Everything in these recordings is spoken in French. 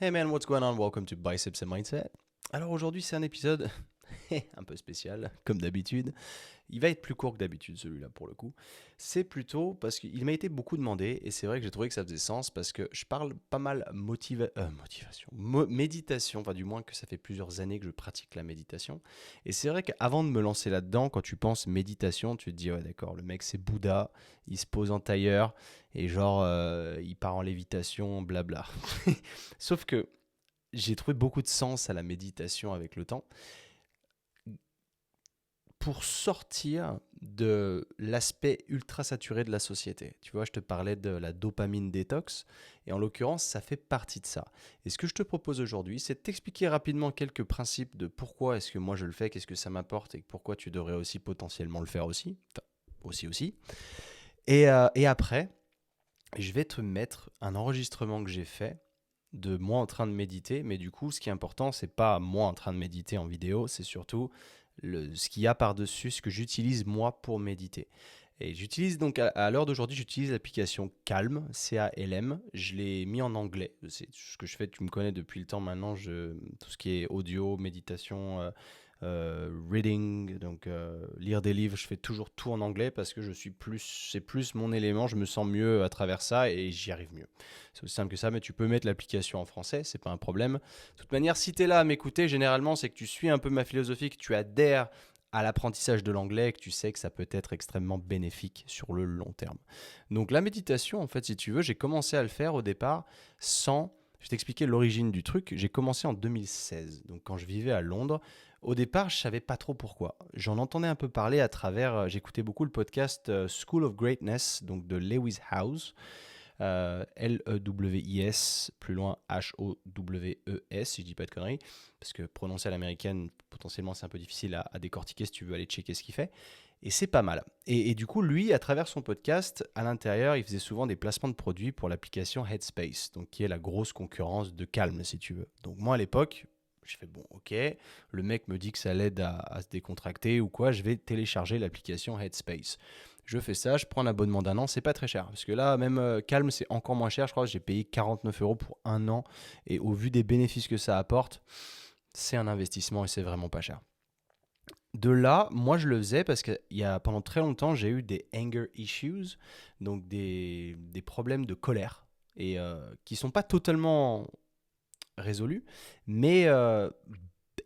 Hey man, what's going on? Welcome to Biceps and Mindset. Alors aujourd'hui, c'est un épisode un peu spécial, comme d'habitude. Il va être plus court que d'habitude, celui-là, pour le coup. C'est plutôt parce qu'il m'a été beaucoup demandé, et c'est vrai que j'ai trouvé que ça faisait sens, parce que je parle pas mal méditation, enfin du moins que ça fait plusieurs années que je pratique la méditation. Et c'est vrai qu'avant de me lancer là-dedans, quand tu penses méditation, tu te dis, ouais d'accord, le mec c'est Bouddha, il se pose en tailleur, et genre, il part en lévitation, blabla. Sauf que j'ai trouvé beaucoup de sens à la méditation avec le temps pour sortir de l'aspect ultra saturé de la société. Tu vois, je te parlais de la dopamine détox, et en l'occurrence, ça fait partie de ça. Et ce que je te propose aujourd'hui, c'est de t'expliquer rapidement quelques principes de pourquoi est-ce que moi je le fais, qu'est-ce que ça m'apporte, et pourquoi tu devrais aussi potentiellement le faire aussi. Enfin, aussi. Et après, je vais te mettre un enregistrement que j'ai fait de moi en train de méditer, mais du coup, ce qui est important, c'est pas moi en train de méditer en vidéo, c'est surtout ce qu'il y a par-dessus, ce que j'utilise moi pour méditer. Et j'utilise donc à l'heure d'aujourd'hui, j'utilise l'application Calm, C-A-L-M. Je l'ai mis en anglais. C'est ce que je fais, tu me connais depuis le temps maintenant. Tout ce qui est audio, méditation, reading, donc lire des livres, je fais toujours tout en anglais parce que c'est plus mon élément. Je me sens mieux à travers ça et j'y arrive mieux. C'est aussi simple que ça, mais tu peux mettre l'application en français, c'est pas un problème. De toute manière, si tu es là à m'écouter, généralement, c'est que tu suis un peu ma philosophie, que tu adhères à l'apprentissage de l'anglais, que tu sais que ça peut être extrêmement bénéfique sur le long terme. Donc la méditation, en fait, si tu veux, j'ai commencé à le faire au départ sans... Je vais t'expliquer l'origine du truc. J'ai commencé en 2016, donc quand je vivais à Londres. Au départ, je savais pas trop pourquoi. J'en entendais un peu parler à travers... j'écoutais beaucoup le podcast School of Greatness, donc de Lewis Howes. Lewis, plus loin Howes, si je dis pas de conneries, parce que prononcer à l'américaine, potentiellement c'est un peu difficile à décortiquer si tu veux aller checker ce qu'il fait. Et c'est pas mal. Et du coup, lui, à travers son podcast, à l'intérieur, il faisait souvent des placements de produits pour l'application Headspace, donc qui est la grosse concurrence de Calm, si tu veux. Donc moi, à l'époque, j'ai fait bon, ok, le mec me dit que ça l'aide à se décontracter ou quoi, je vais télécharger l'application Headspace. Je fais ça, je prends un abonnement d'un an, c'est pas très cher. Parce que là, même Calm, c'est encore moins cher. Je crois que j'ai payé 49 € pour un an. Et au vu des bénéfices que ça apporte, c'est un investissement et c'est vraiment pas cher. De là, moi je le faisais parce que pendant très longtemps, j'ai eu des anger issues, donc des problèmes de colère, et qui sont pas totalement résolus, mais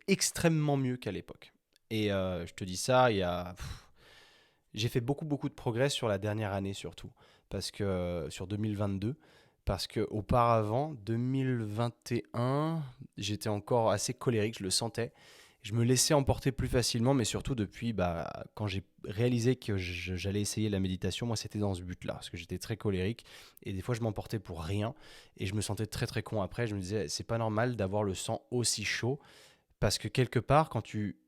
extrêmement mieux qu'à l'époque. Et je te dis ça, j'ai fait beaucoup de progrès sur la dernière année surtout, parce que sur 2022, parce que auparavant, 2021, j'étais encore assez colérique, je le sentais. Je me laissais emporter plus facilement, mais surtout depuis quand j'ai réalisé que j'allais essayer la méditation, moi c'était dans ce but-là, parce que j'étais très colérique et des fois je m'emportais pour rien et je me sentais très con après. Je me disais, c'est pas normal d'avoir le sang aussi chaud, parce que quelque part, quand tu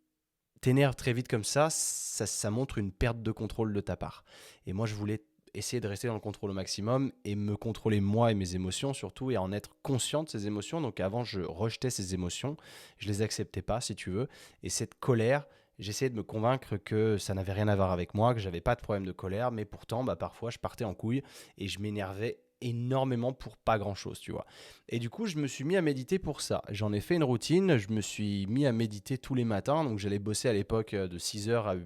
t'énerves très vite comme ça montre une perte de contrôle de ta part. Et moi, je voulais essayer de rester dans le contrôle au maximum et me contrôler moi et mes émotions surtout, et en être conscient de ces émotions. Donc avant, je rejetais ces émotions, je les acceptais pas, si tu veux. Et cette colère, j'essayais de me convaincre que ça n'avait rien à voir avec moi, que j'avais pas de problème de colère, mais pourtant, parfois, je partais en couille et je m'énervais énormément pour pas grand chose, tu vois. Et du coup, je me suis mis à méditer pour ça. J'en ai fait une routine, je me suis mis à méditer tous les matins. Donc j'allais bosser à l'époque de 6 h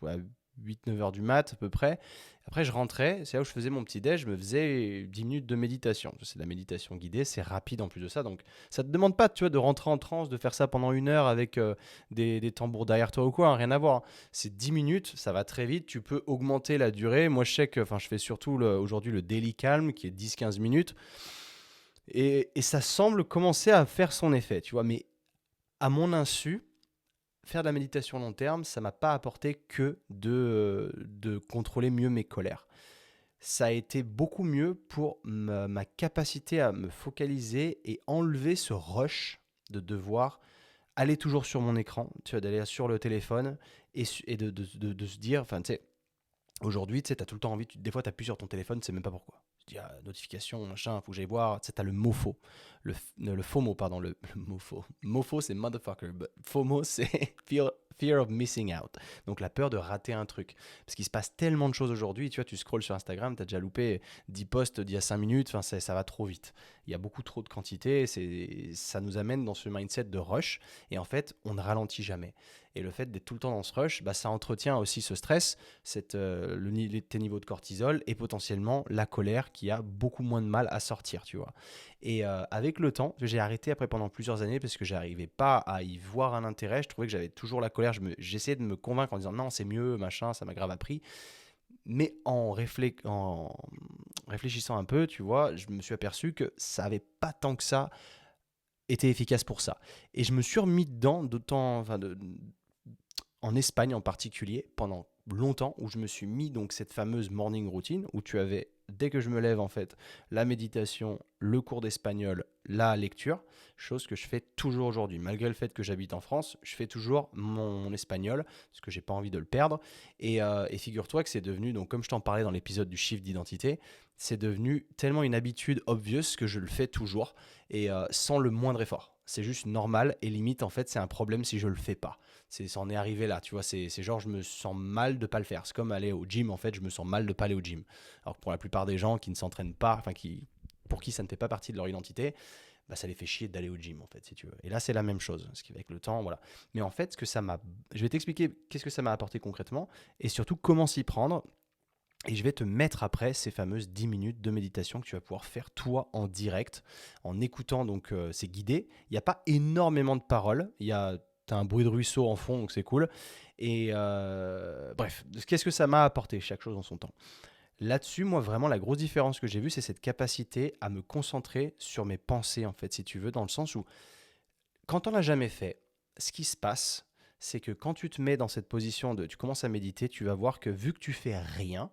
à 8-9 h du mat à peu près. Après, je rentrais, c'est là où je faisais mon petit déj, je me faisais 10 minutes de méditation. C'est de la méditation guidée, c'est rapide en plus de ça. Donc ça ne te demande pas, tu vois, de rentrer en transe, de faire ça pendant 1 heure avec des tambours derrière toi ou quoi, hein, rien à voir. C'est 10 minutes, ça va très vite, tu peux augmenter la durée. Moi, je sais que, je fais surtout aujourd'hui le daily calm qui est 10-15 minutes. Et ça semble commencer à faire son effet, tu vois. Mais à mon insu, faire de la méditation long terme, ça m'a pas apporté que de contrôler mieux mes colères. Ça a été beaucoup mieux pour ma capacité à me focaliser et enlever ce rush de devoir aller toujours sur mon écran, tu vois, d'aller sur le téléphone et de se dire, enfin, tu sais, aujourd'hui, tu sais, t'as tout le temps envie, des fois, t'appuies sur ton téléphone, tu sais même pas pourquoi. Tu dis, ah, notification, machin, faut que j'aille voir. Tu sais, t'as le MoFo. Le FOMO, pardon, le MoFo. MoFo, c'est motherfucker. But FOMO, c'est fear of missing out. Donc la peur de rater un truc. Parce qu'il se passe tellement de choses aujourd'hui. Tu vois, tu scrolles sur Instagram, tu as déjà loupé 10 posts d'il y a 5 minutes. Enfin, ça va trop vite. Il y a beaucoup trop de quantité. Ça nous amène dans ce mindset de rush. Et en fait, on ne ralentit jamais. Et le fait d'être tout le temps dans ce rush, bah, ça entretient aussi ce stress, tes niveaux de cortisol et potentiellement la colère qui a beaucoup moins de mal à sortir, tu vois. Et avec le temps, j'ai arrêté après pendant plusieurs années parce que j'arrivais pas à y voir un intérêt. Je trouvais que j'avais toujours la colère. J'essayais de me convaincre en disant non, c'est mieux, machin, ça m'a grave appris. Mais en réfléchissant un peu, tu vois, je me suis aperçu que ça n'avait pas tant que ça été efficace pour ça. Et je me suis remis dedans, en Espagne en particulier, pendant longtemps, où je me suis mis donc cette fameuse morning routine, où tu avais, dès que je me lève en fait, la méditation, le cours d'espagnol, la lecture, chose que je fais toujours aujourd'hui. Malgré le fait que j'habite en France, je fais toujours mon espagnol, parce que j'ai pas envie de le perdre. Et figure-toi que c'est devenu, donc comme je t'en parlais dans l'épisode du chiffre d'identité, c'est devenu tellement une habitude obvious que je le fais toujours, et sans le moindre effort. C'est juste normal, et limite, en fait, c'est un problème si je le fais pas. Ça en est arrivé là, tu vois, c'est genre je me sens mal de pas le faire. C'est comme aller au gym, en fait, je me sens mal de pas aller au gym. Alors que pour la plupart des gens qui ne s'entraînent pas, pour qui ça ne fait pas partie de leur identité, bah ça les fait chier d'aller au gym, en fait, si tu veux. Et là, c'est la même chose, parce qu'avec le temps, voilà. Mais en fait, je vais t'expliquer qu'est-ce que ça m'a apporté concrètement, et surtout comment s'y prendre. Et je vais te mettre après ces fameuses 10 minutes de méditation que tu vas pouvoir faire toi en direct, en écoutant, donc c'est guidé. Il n'y a pas énormément de paroles, t'as un bruit de ruisseau en fond, donc c'est cool. Et bref, qu'est-ce que ça m'a apporté, chaque chose en son temps. Là-dessus, moi, vraiment, la grosse différence que j'ai vue, c'est cette capacité à me concentrer sur mes pensées, en fait, si tu veux, dans le sens où, quand on l'a jamais fait, ce qui se passe, c'est que quand tu te mets dans cette position tu commences à méditer, tu vas voir que vu que tu fais rien,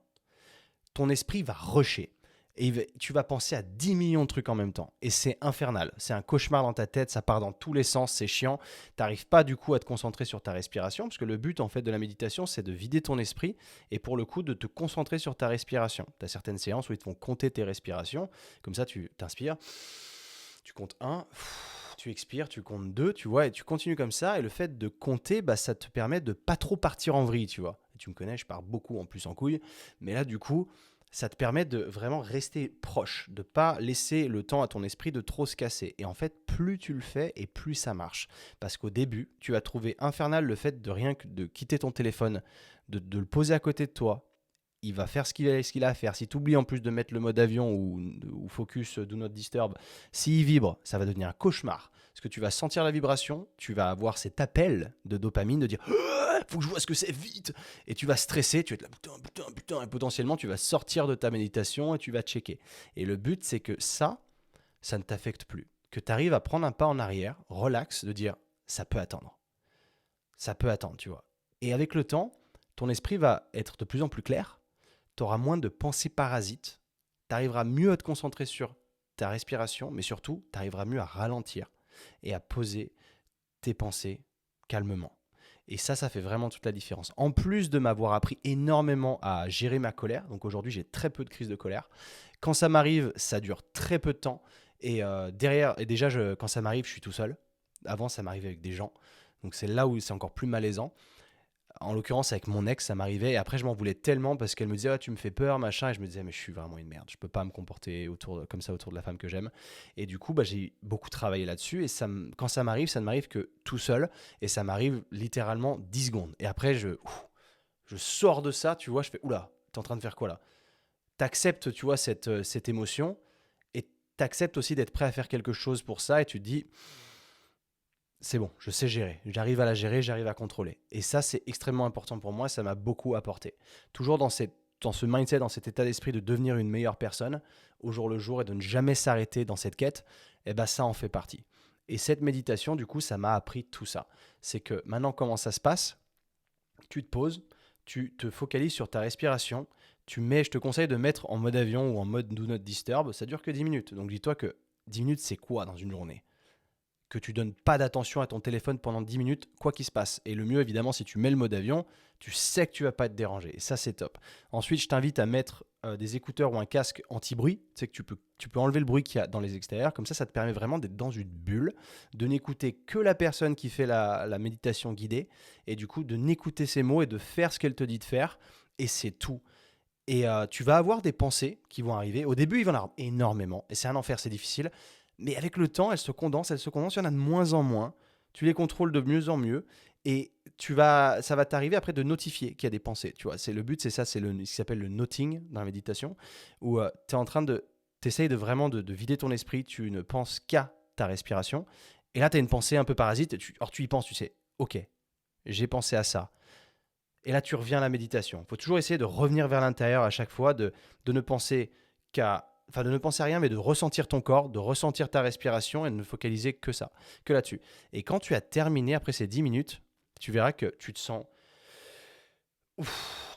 ton esprit va rusher. Et tu vas penser à 10 millions de trucs en même temps. Et c'est infernal. C'est un cauchemar dans ta tête, ça part dans tous les sens, c'est chiant. Tu n'arrives pas du coup à te concentrer sur ta respiration, parce que le but en fait de la méditation, c'est de vider ton esprit et pour le coup de te concentrer sur ta respiration. Tu as certaines séances où ils te font compter tes respirations. Comme ça, tu t'inspires, tu comptes 1, tu expires, tu comptes 2, tu vois, et tu continues comme ça. Et le fait de compter, bah, ça te permet de pas trop partir en vrille, tu vois. Et tu me connais, je pars beaucoup en plus en couille. Mais là, du coup, ça te permet de vraiment rester proche, de pas laisser le temps à ton esprit de trop se casser. Et en fait, plus tu le fais et plus ça marche. Parce qu'au début, tu vas trouver infernal le fait de rien que de quitter ton téléphone, de le poser à côté de toi. Il va faire ce qu'il a à faire. Si tu oublies en plus de mettre le mode avion ou focus do not disturb, s'il vibre, ça va devenir un cauchemar. Parce que tu vas sentir la vibration, tu vas avoir cet appel de dopamine de dire faut que je vois ce que c'est vite. Et tu vas stresser, tu vas être là putain. Et potentiellement, tu vas sortir de ta méditation et tu vas checker. Et le but, c'est que ça ne t'affecte plus. Que tu arrives à prendre un pas en arrière, relax, de dire ça peut attendre. Ça peut attendre, tu vois. Et avec le temps, ton esprit va être de plus en plus clair. Tu auras moins de pensées parasites, tu arriveras mieux à te concentrer sur ta respiration, mais surtout, tu arriveras mieux à ralentir et à poser tes pensées calmement. Et ça fait vraiment toute la différence. En plus de m'avoir appris énormément à gérer ma colère, donc aujourd'hui j'ai très peu de crises de colère. Quand ça m'arrive, ça dure très peu de temps. Et quand ça m'arrive, je suis tout seul. Avant, ça m'arrivait avec des gens. Donc c'est là où c'est encore plus malaisant. En l'occurrence, avec mon ex, ça m'arrivait. Et après, je m'en voulais tellement parce qu'elle me disait ah, tu me fais peur, machin. Et je me disais mais je suis vraiment une merde. Je peux pas me comporter comme ça autour de la femme que j'aime. Et du coup, bah, j'ai beaucoup travaillé là-dessus. Et quand ça ne m'arrive que tout seul. Et ça m'arrive littéralement 10 secondes. Et après, je sors de ça, tu vois. Je fais oula, t'es en train de faire quoi là? T'acceptes, tu vois, cette émotion. Et t'acceptes aussi d'être prêt à faire quelque chose pour ça. Et tu te dis c'est bon, je sais gérer. J'arrive à la gérer, j'arrive à contrôler. Et ça, c'est extrêmement important pour moi. Ça m'a beaucoup apporté. Toujours dans ce mindset, dans cet état d'esprit de devenir une meilleure personne au jour le jour et de ne jamais s'arrêter dans cette quête, eh ben ça en fait partie. Et cette méditation, du coup, ça m'a appris tout ça. C'est que maintenant, comment ça se passe? Tu te poses, tu te focalises sur ta respiration. Je te conseille de mettre en mode avion ou en mode do not disturb. Ça dure que 10 minutes. Donc dis-toi que 10 minutes, c'est quoi dans une journée? que tu donnes pas d'attention à ton téléphone pendant 10 minutes, quoi qu'il se passe. Et le mieux, évidemment, si tu mets le mode avion, tu sais que tu vas pas être dérangé. Et ça, c'est top. Ensuite, je t'invite à mettre des écouteurs ou un casque anti-bruit. Tu sais que tu peux enlever le bruit qu'il y a dans les extérieurs. Comme ça te permet vraiment d'être dans une bulle, de n'écouter que la personne qui fait la méditation guidée, et du coup, de n'écouter ses mots et de faire ce qu'elle te dit de faire. Et c'est tout. Et tu vas avoir des pensées qui vont arriver. Au début, il va y en avoir énormément. Et c'est un enfer, c'est difficile. Mais avec le temps, elles se condensent, il y en a de moins en moins. Tu les contrôles de mieux en mieux. Et ça va t'arriver après de notifier qu'il y a des pensées. Tu vois, le but, c'est ça, c'est ce qui s'appelle le noting dans la méditation, où tu es en train de, t'essayes de vraiment de vider ton esprit. Tu ne penses qu'à ta respiration. Et là, tu as une pensée un peu parasite. Or, tu y penses, tu sais, ok, j'ai pensé à ça. Et là, tu reviens à la méditation. Il faut toujours essayer de revenir vers l'intérieur à chaque fois, de ne penser de ne penser à rien, mais de ressentir ton corps, de ressentir ta respiration et de ne focaliser que ça, que là-dessus. Et quand tu as terminé après ces 10 minutes, tu verras que tu te sens,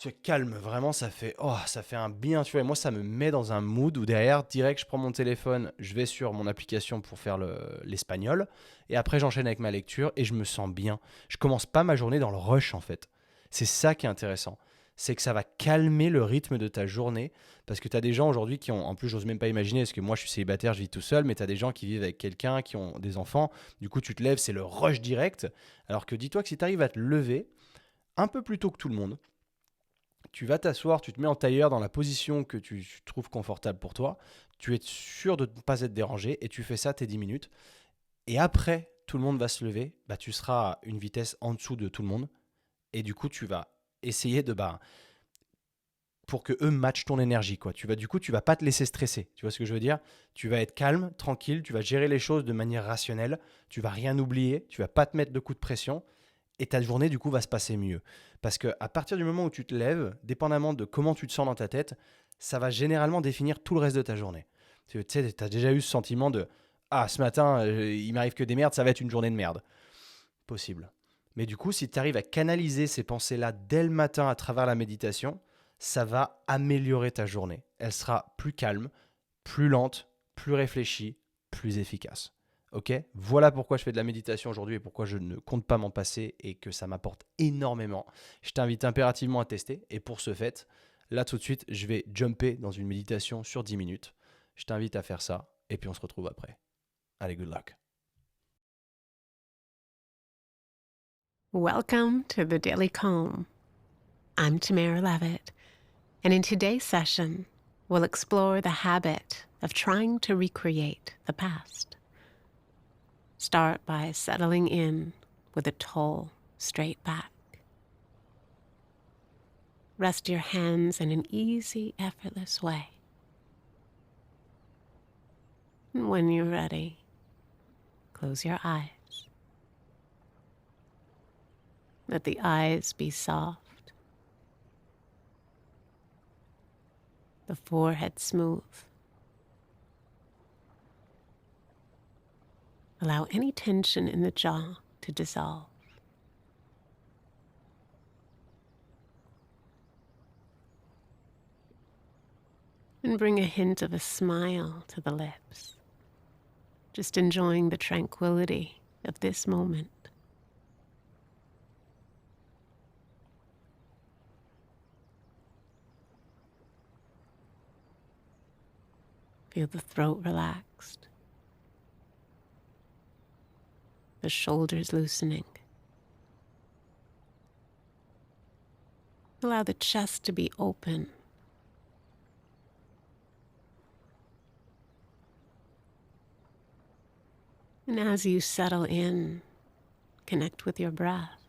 tu es calme, vraiment, ça fait un bien, tu vois. Et moi, ça me met dans un mood où derrière, direct, je prends mon téléphone, je vais sur mon application pour faire l'espagnol, et après, j'enchaîne avec ma lecture et je me sens bien. Je commence pas ma journée dans le rush, en fait. C'est ça qui est intéressant. C'est que ça va calmer le rythme de ta journée. Parce que tu as des gens aujourd'hui qui ont, en plus, j'ose même pas imaginer, parce que moi, je suis célibataire, je vis tout seul, mais tu as des gens qui vivent avec quelqu'un, qui ont des enfants. Du coup, tu te lèves, c'est le rush direct. Alors que dis-toi que si tu arrives à te lever un peu plus tôt que tout le monde, tu vas t'asseoir, tu te mets en tailleur dans la position que tu trouves confortable pour toi, tu es sûr de ne pas être dérangé et tu fais ça tes 10 minutes. Et après, tout le monde va se lever, bah, tu seras à une vitesse en dessous de tout le monde et du coup, tu vas essayer pour que eux matchent ton énergie, quoi. Tu vas pas te laisser stresser. Tu vois ce que je veux dire? Tu vas être calme, tranquille, tu vas gérer les choses de manière rationnelle, tu vas rien oublier, tu vas pas te mettre de coups de pression et ta journée, du coup, va se passer mieux. Parce que à partir du moment où tu te lèves, dépendamment de comment tu te sens dans ta tête, ça va généralement définir tout le reste de ta journée. Tu sais, tu as déjà eu ce sentiment de ah, ce matin, il m'arrive que des merdes, ça va être une journée de merde. Possible. Mais du coup, si tu arrives à canaliser ces pensées-là dès le matin à travers la méditation, ça va améliorer ta journée. Elle sera plus calme, plus lente, plus réfléchie, plus efficace. Ok? Voilà pourquoi je fais de la méditation aujourd'hui et pourquoi je ne compte pas m'en passer et que ça m'apporte énormément. Je t'invite impérativement à tester et pour ce fait, là tout de suite, je vais jumper dans une méditation sur 10 minutes. Je t'invite à faire ça et puis on se retrouve après. Allez, good luck. Welcome to the Daily Calm. I'm Tamara Levitt, and in today's session, we'll explore the habit of trying to recreate the past. Start by settling in with a tall, straight back. Rest your hands in an easy, effortless way. And when you're ready, close your eyes. Let the eyes be soft, the forehead smooth. Allow any tension in the jaw to dissolve. And bring a hint of a smile to the lips, just enjoying the tranquility of this moment. Feel the throat relaxed, the shoulders loosening. Allow the chest to be open. And as you settle in, connect with your breath,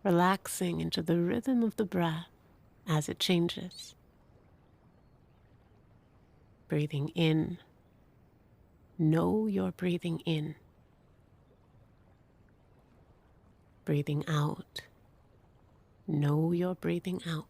relaxing into the rhythm of the breath as it changes. Breathing in. Know you're breathing in. Breathing out. Know you're breathing out.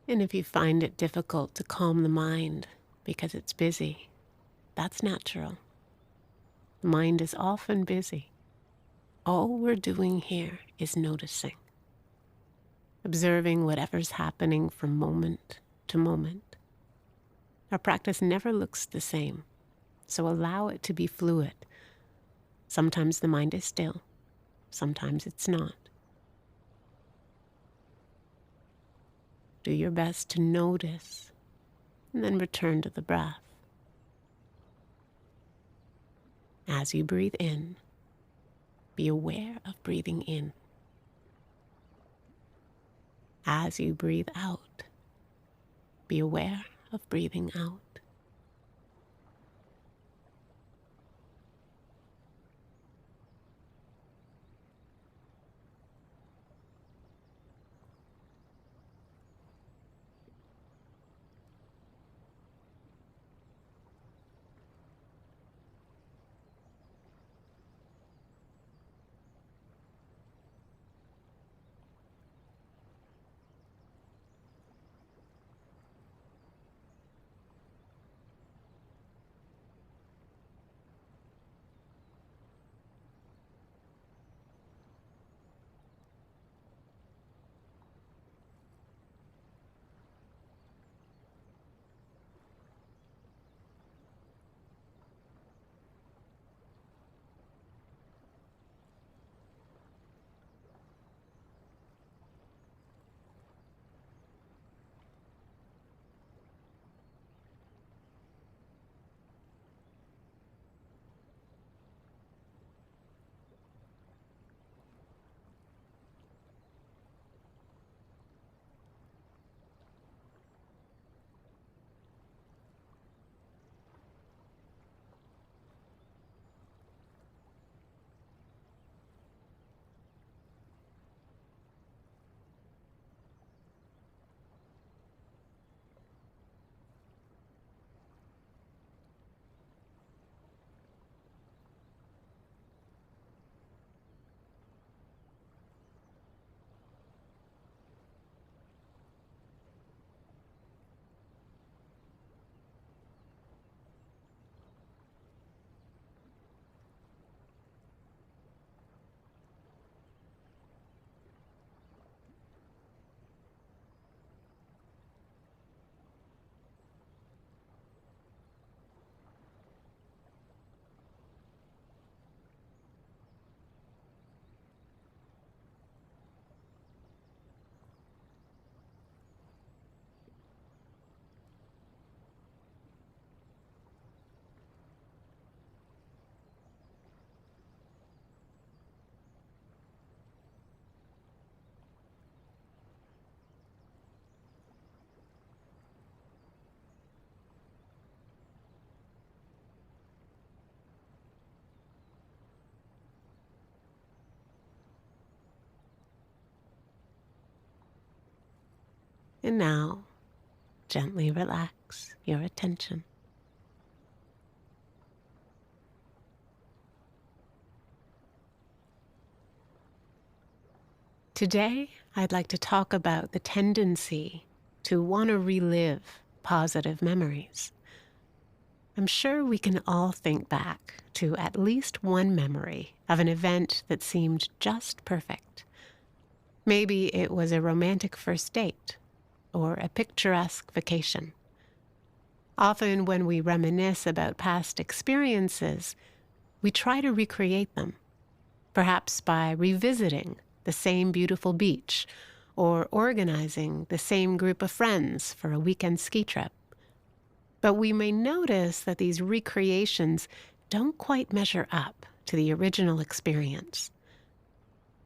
And if you find it difficult to calm the mind because it's busy, that's natural. The mind is often busy. All we're doing here is noticing, observing whatever's happening from moment to moment. Our practice never looks the same, so allow it to be fluid. Sometimes the mind is still, sometimes it's not. Do your best to notice, and then return to the breath. As you breathe in, be aware of breathing in. As you breathe out, be aware of breathing out. And now, gently relax your attention. Today, I'd like to talk about the tendency to want to relive positive memories. I'm sure we can all think back to at least one memory of an event that seemed just perfect. Maybe it was a romantic first date or a picturesque vacation. Often when we reminisce about past experiences, we try to recreate them, perhaps by revisiting the same beautiful beach or organizing the same group of friends for a weekend ski trip. But we may notice that these recreations don't quite measure up to the original experience.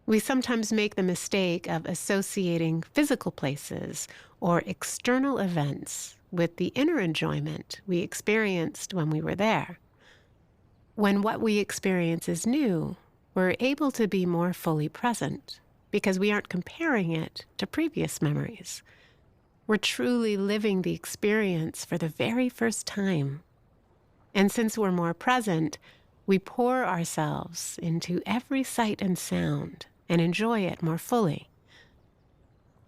We sometimes make the mistake of associating physical places or external events with the inner enjoyment we experienced when we were there. When what we experience is new, we're able to be more fully present because we aren't comparing it to previous memories. We're truly living the experience for the very first time. And since we're more present, we pour ourselves into every sight and sound and enjoy it more fully.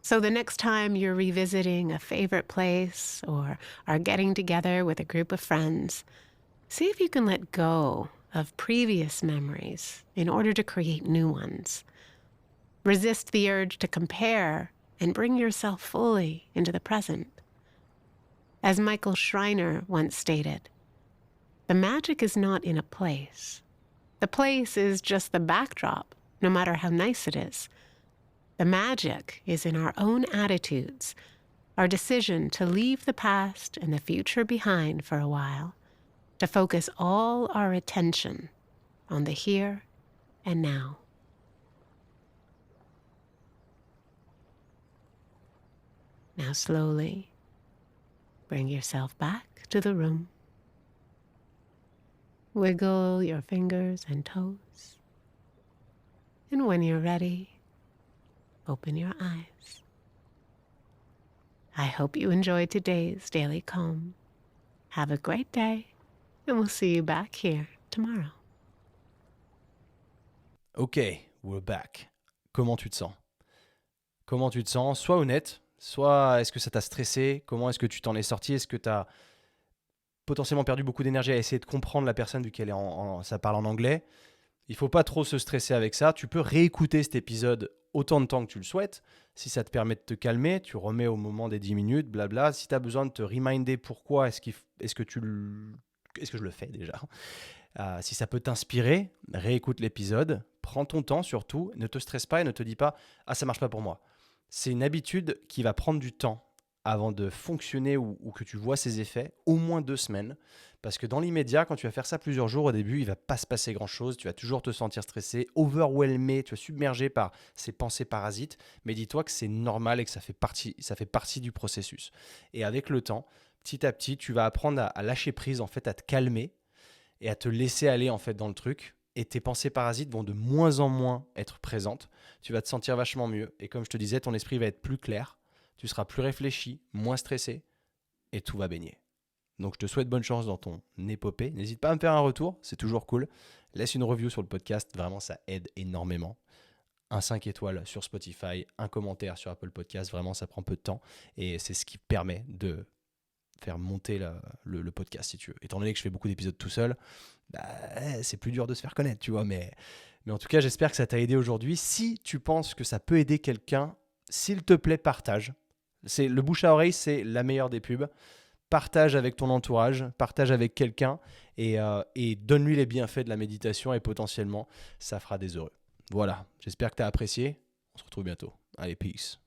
So the next time you're revisiting a favorite place or are getting together with a group of friends, see if you can let go of previous memories in order to create new ones. Resist the urge to compare and bring yourself fully into the present. As Michael Schreiner once stated, the magic is not in a place. The place is just the backdrop, no matter how nice it is. The magic is in our own attitudes, our decision to leave the past and the future behind for a while, to focus all our attention on the here and now. Now slowly bring yourself back to the room. Wiggle your fingers and toes. And when you're ready, open your eyes. I hope you enjoyed today's Daily Calm. Have a great day, and we'll see you back here tomorrow. Ok, we're back. Comment tu te sens? Comment tu te sens? Sois honnête. Soit est-ce que ça t'a stressé? Comment est-ce que tu t'en es sorti? Est-ce que tu as potentiellement perdu beaucoup d'énergie à essayer de comprendre la personne vu qu'elle est ça parle en anglais? Il faut pas trop se stresser avec ça. Tu peux réécouter cet épisode autant de temps que tu le souhaites. Si ça te permet de te calmer, tu remets au moment des 10 minutes, blabla. Si tu as besoin de te reminder pourquoi est-ce que je le fais déjà. Si ça peut t'inspirer, réécoute l'épisode. Prends ton temps surtout. Ne te stresse pas et ne te dis pas « Ah, ça marche pas pour moi ». C'est une habitude qui va prendre du temps avant de fonctionner ou que tu vois ses effets, au moins 2 semaines. Parce que dans l'immédiat, quand tu vas faire ça plusieurs jours au début, il ne va pas se passer grand-chose. Tu vas toujours te sentir stressé, overwhelmé, tu vas submergé par ces pensées parasites. Mais dis-toi que c'est normal et que ça fait partie du processus. Et avec le temps, petit à petit, tu vas apprendre à lâcher prise, en fait, à te calmer et à te laisser aller en fait, dans le truc. Et tes pensées parasites vont de moins en moins être présentes. Tu vas te sentir vachement mieux. Et comme je te disais, ton esprit va être plus clair. Tu seras plus réfléchi, moins stressé, et tout va baigner. Donc je te souhaite bonne chance dans ton épopée. N'hésite pas à me faire un retour, c'est toujours cool. Laisse une review sur le podcast, vraiment ça aide énormément. Un 5 étoiles sur Spotify, un commentaire sur Apple Podcast, vraiment ça prend peu de temps. Et c'est ce qui permet de faire monter le podcast si tu veux. Étant donné que je fais beaucoup d'épisodes tout seul, c'est plus dur de se faire connaître, tu vois. Mais en tout cas, j'espère que ça t'a aidé aujourd'hui. Si tu penses que ça peut aider quelqu'un, s'il te plaît, partage. Le bouche à oreille, c'est la meilleure des pubs. Partage avec ton entourage, partage avec quelqu'un et donne-lui les bienfaits de la méditation et potentiellement, ça fera des heureux. Voilà, j'espère que tu as apprécié. On se retrouve bientôt. Allez, peace.